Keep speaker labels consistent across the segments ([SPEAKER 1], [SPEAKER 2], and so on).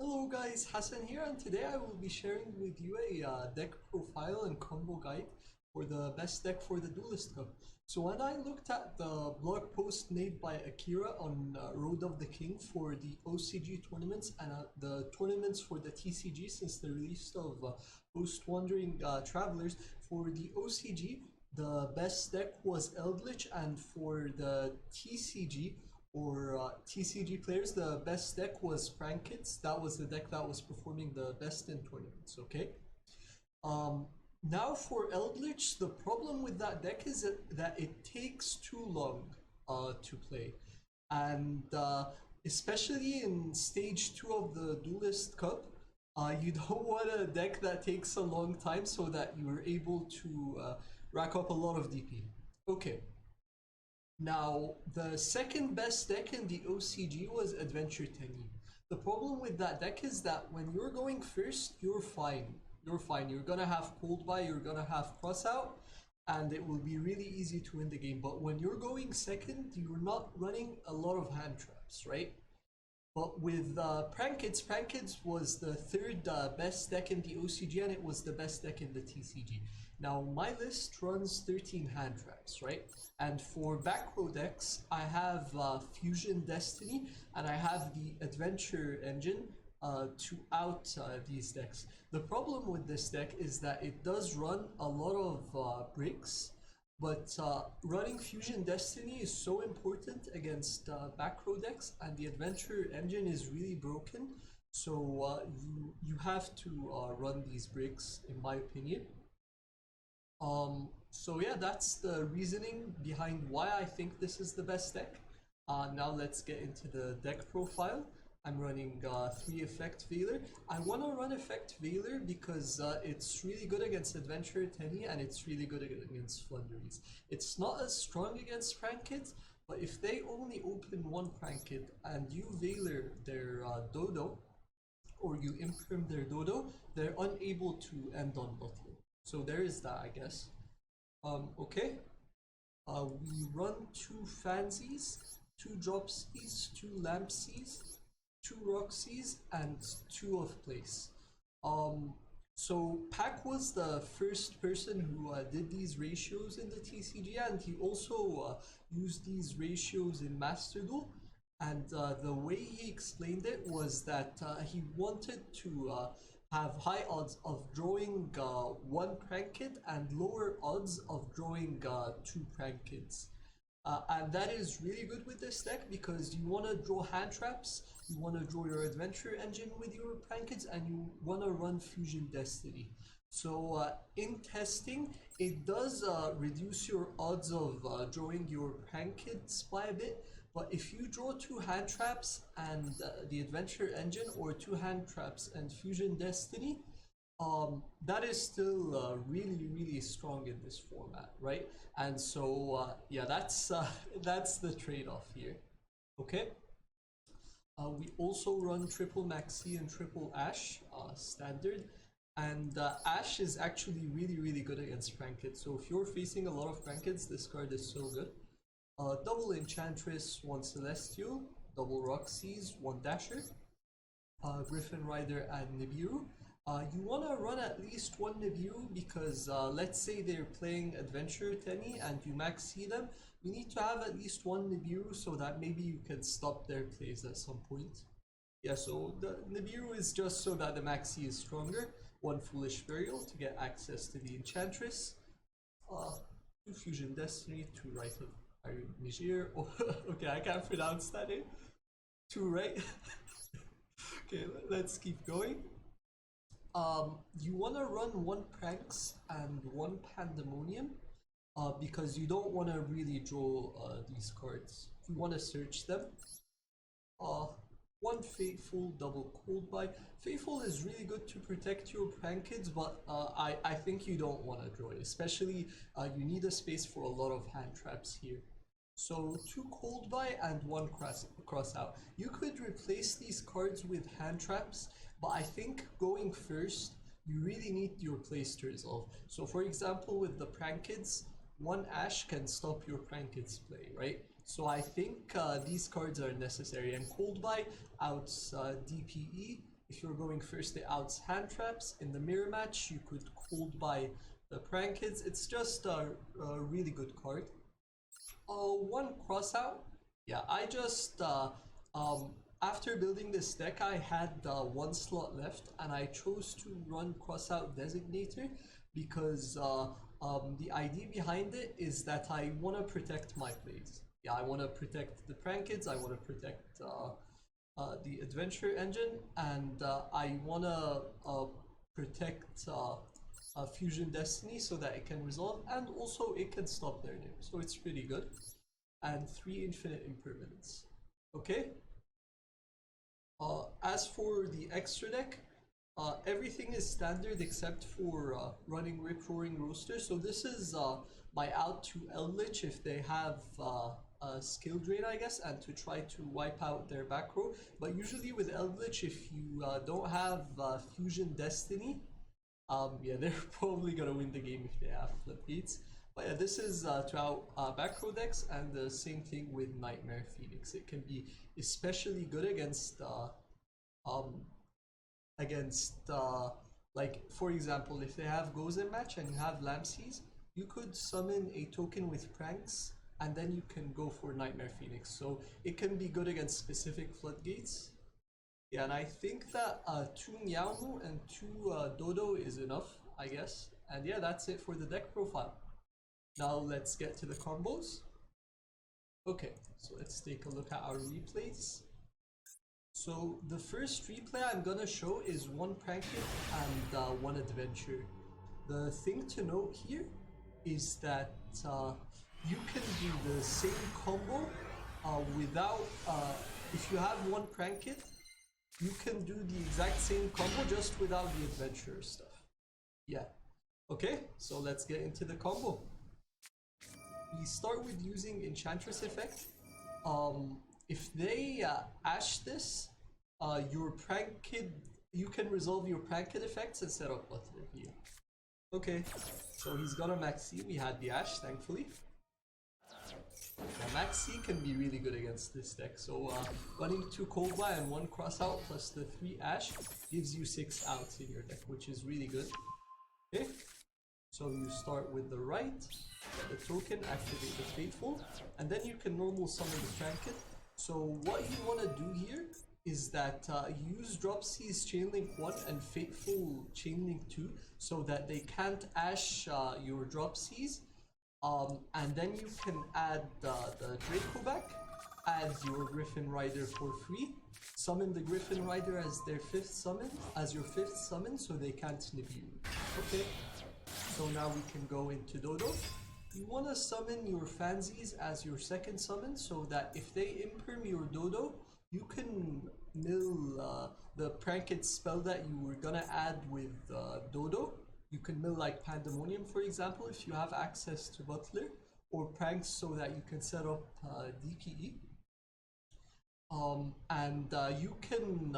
[SPEAKER 1] Hello guys, Hassan here, and today I will be sharing with you a deck profile and combo guide for the best deck for the Duelist Cup. So when I looked at the blog post made by Akira on Road of the King for the OCG tournaments and the tournaments for the TCG since the release of Post Wandering Travelers, for the OCG the best deck was Eldritch, and for the TCG or TCG players, the best deck was Prankits. That was the deck that was performing the best in tournaments. Okay. Um, Now for Eldritch, the problem with that deck is that it takes too long to play, and especially in stage 2 of the Duelist Cup, you don't want a deck that takes a long time so that you're able to rack up a lot of DP. Okay. Now, the second best deck in the OCG was Adventure Tenny. The problem with that deck is that when you're going first, you're fine. You're fine. You're gonna have Cold Buy, you're gonna have Cross Out, and it will be really easy to win the game. But when you're going second, you're not running a lot of hand traps, right? But with Prankits was the third best deck in the OCG, and it was the best deck in the TCG. Now, my list runs 13 hand traps, right? And for back row decks, I have Fusion Destiny, and I have the Adventure Engine to out these decks. The problem with this deck is that it does run a lot of bricks, but running Fusion Destiny is so important against back row decks, and the Adventure Engine is really broken. So you have to run these breaks, in my opinion. So yeah, that's the reasoning behind why I think this is the best deck. Now let's get into the deck profile. I'm running 3 Effect Veiler. I want to run Effect Veiler because it's really good against Adventure Tenny, and it's really good against Flunderies. It's not as strong against Prankit, but if they only open one Prankit and you Veiler their Dodo, or you imprint their Dodo, they're unable to end on bottle. So there is that, I guess. Okay. We run 2 Fansies, 2 Dropsies, 2 Lampsies, 2 Roxies, and 2 of Place. So Pack was the first person who did these ratios in the TCG, and he also used these ratios in Master Duel. And the way he explained it was that he wanted to have high odds of drawing 1 Prankit and lower odds of drawing 2 Prankits. And that is really good with this deck because you want to draw hand traps, you want to draw your Adventure Engine with your Prankits, and you want to run Fusion Destiny. So in testing, it does reduce your odds of drawing your Prankits by a bit, but if you draw 2 hand traps and the Adventure Engine, or 2 hand traps and Fusion Destiny, that is still really strong in this format, right? And so yeah, that's the trade-off here. Okay. We also run triple Maxi and triple Ash standard, and Ash is actually really good against Prankit. So if you're facing a lot of Prankits, this card is so good. Double Enchantress, 1 Celestial, double Roxy's, 1 Dasher, Griffin Rider, and Nibiru. You want to run at least 1 Nibiru because let's say they're playing Adventure Tenny and you maxi them, you need to have at least 1 Nibiru so that maybe you can stop their plays at some point. Yeah, so the Nibiru is just so that the maxi is stronger. 1 Foolish Burial to get access to the Enchantress. 2 Fusion Destiny, 2 Rite of Iron Niger. Oh, okay, I can't pronounce that name. 2 right. Okay, let's keep going. You want to run 1 Pranks and 1 Pandemonium because you don't want to really draw these cards. You want to search them. 1 Faithful, double Cold Buy. Faithful is really good to protect your Prankids, but I think you don't want to draw it, especially you need a space for a lot of hand traps here. So 2 Cold Buy and 1 cross Out. You could replace these cards with hand traps, but I think going first, you really need your plays to resolve. So for example, with the Prankids, 1 Ash can stop your Prankids play, right? So I think these cards are necessary, and Cold Buy outs DPE, If you're going first, it outs hand traps. In the mirror match, you could cold buy the prank kids. It's just a really good card. One crossout. Yeah, I just after building this deck, I had one slot left, and I chose to run crossout designator because the idea behind it is that I want to protect my plays. Yeah, I want to protect the prank kids. I want to protect the adventure engine, and I want to protect Fusion Destiny so that it can resolve, and also it can stop their name, so it's pretty good. And 3 infinite impermanence. Okay. As for the extra deck, everything is standard except for running Rip Roaring Roaster. So this is my out to Eldritch if they have a skill drain, I guess, and to try to wipe out their back row. But usually with Eldritch, if you don't have Fusion Destiny, yeah, they're probably gonna win the game if they have floodgates. But yeah, this is to out back row decks, and the same thing with Nightmare Phoenix. It can be especially good against like, for example, if they have Gozen match and you have Lampsies, you could summon a token with pranks, and then you can go for Nightmare Phoenix. So it can be good against specific floodgates. Yeah, and I think that 2 Meowmu and 2 Dodo is enough, I guess. And yeah, that's it for the deck profile. Now let's get to the combos. Okay, so let's take a look at our replays. So the first replay I'm gonna show is 1 prank hit and 1 adventure. The thing to note here is that you can do the same combo without, if you have 1 prank hit, you can do the exact same combo just without the adventure stuff. Yeah. Okay, so let's get into the combo. We start with using Enchantress effect. If they ash this, your prank kid, you can resolve your prank kid effects and set up Butler here. Okay, so he's got a Maxi. We had the ash, thankfully. Now, Maxi can be really good against this deck. So running 2 cold buy and 1 cross out plus the 3 ash gives you 6 outs in your deck, which is really good. Okay, so you start with the right, get the token, activate the Fateful, and then you can normal summon the prank kid. So what you want to do here is that use Dropsy's Chainlink 1 and Fateful Chainlink 2 so that they can't ash your Dropsys. And then you can add the Draco back, add your Griffin Rider for free, summon the Griffin Rider as their 5th summon, as your 5th summon, so they can't snip you. Okay, so now we can go into Dodo. You want to summon your Fansies as your 2nd summon, so that if they imperm your Dodo, you can mill the Pranked spell that you were gonna add with Dodo. You can mill like Pandemonium, for example, if you have access to Butler, or Pranks so that you can set up DPE. And you can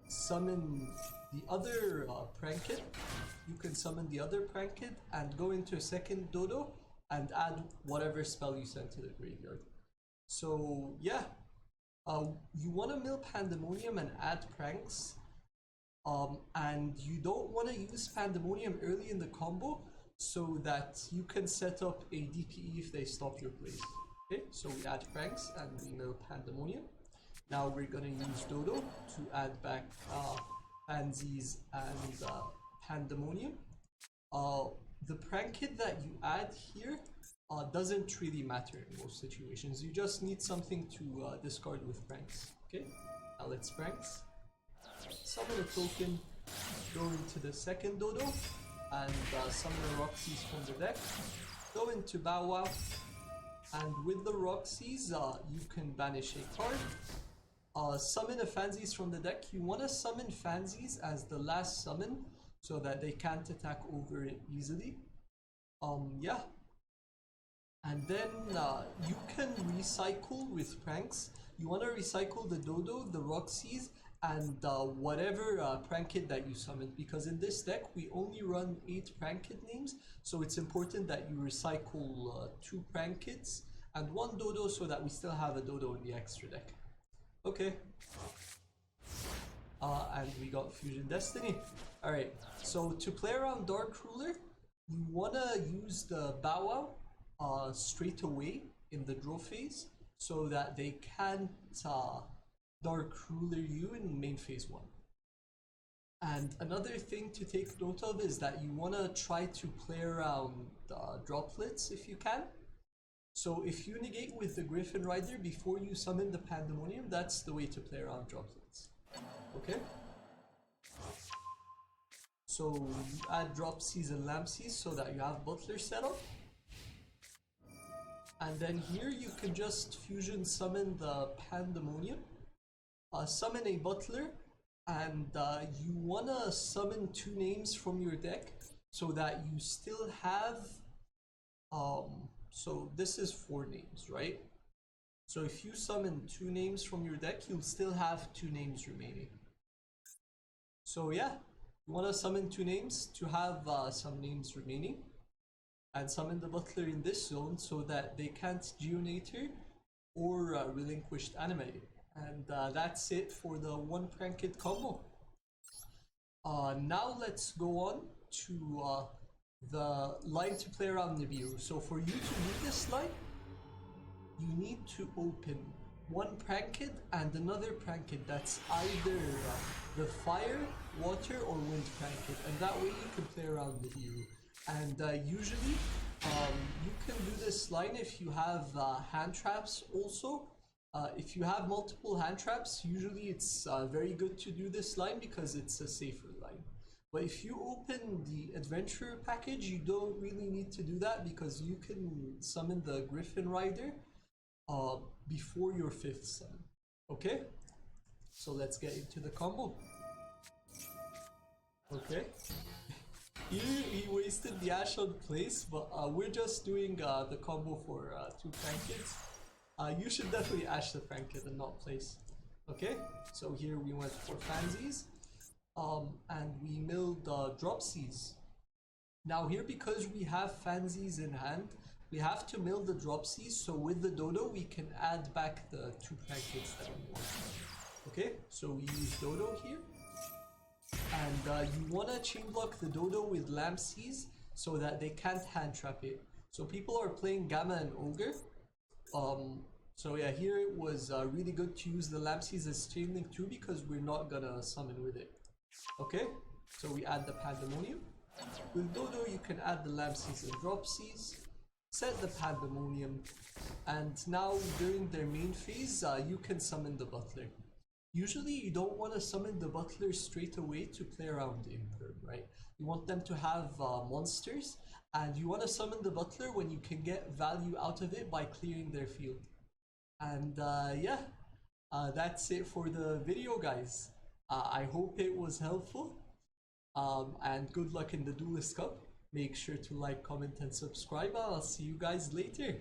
[SPEAKER 1] summon the other Pranked. You can summon the other Pranked and go into a 2nd Dodo and add whatever spell you sent to the graveyard. So yeah, you want to mill Pandemonium and add Pranks. And you don't want to use Pandemonium early in the combo so that you can set up a DPE if they stop your plays. Okay, so we add Pranks and we mill Pandemonium. Now we're gonna use Dodo to add back Pansies and Pandemonium. The prank kit that you add here doesn't really matter in most situations. You just need something to discard with Pranks. Okay, now let's Pranks. Summon a token, go into the 2nd Dodo, and summon the Roxys from the deck. Go into Bow Wow, and with the Roxys, you can banish a card. Summon a Fansies from the deck. You want to summon Fansies as the last summon, so that they can't attack over it easily. Yeah. And then you can recycle with Pranks. You want to recycle the Dodo, the Roxys, and whatever prank kit that you summoned, because in this deck we only run 8 prank kit names, so it's important that you recycle 2 prank kits and 1 Dodo so that we still have a Dodo in the extra deck. Okay. And we got Fusion Destiny. Alright, so to play around Dark Ruler, you wanna use the Bow Wow straight away in the draw phase so that they can't Dark Ruler you in main phase 1. And another thing to take note of is that you wanna try to play around droplets if you can. So if you negate with the Griffin Rider before you summon the Pandemonium, that's the way to play around droplets. Okay? So you add Dropsies and Lampsies so that you have Butler set up. And then here you can just fusion summon the Pandemonium, summon a Butler, and you wanna summon 2 names from your deck so that you still have so this is 4 names, right? So if you summon 2 names from your deck, you'll still have 2 names remaining. So yeah, you want to summon 2 names to have some names remaining, and summon the Butler in this zone so that they can't Geonator or Relinquished Animate. And that's it for the 1 Pranked combo. Now let's go on to the line to play around Nibiru. So for you to do this line, you need to open 1 Pranked and another Pranked that's either the Fire, Water, or Wind Pranked, and that way you can play around Nibiru. And usually you can do this line if you have hand traps also. If you have multiple hand traps, usually it's very good to do this line because it's a safer line. But if you open the Adventurer package, you don't really need to do that because you can summon the Griffin Rider before your 5th summon. Okay? So let's get into the combo. Okay. He wasted the Ash on place, but we're just doing the combo for 2 Prankeds. You should definitely Ash the Pranked and not place. Okay? So here we went for Fansies. And we milled Dropsies. Now here, because we have Fansies in hand, we have to mill the Dropsies, so with the Dodo we can add back the 2 Prankeds that we want. Okay, so we use Dodo here. And you wanna chain block the Dodo with Lampsies so that they can't hand trap it. So people are playing Gamma and Ogre. So yeah, here it was really good to use the Lampsies as chain link too because we're not gonna summon with it. Okay, so we add the Pandemonium. With Dodo you can add the Lampsies and Dropsies, set the Pandemonium, and now during their main phase you can summon the Butler. Usually you don't want to summon the Butler straight away to play around Imperm, right? You want them to have monsters, and you want to summon the Butler when you can get value out of it by clearing their field. And yeah, that's it for the video, guys. I hope it was helpful, and good luck in the Duelist Cup. Make sure to like, comment, and subscribe. I'll see you guys later.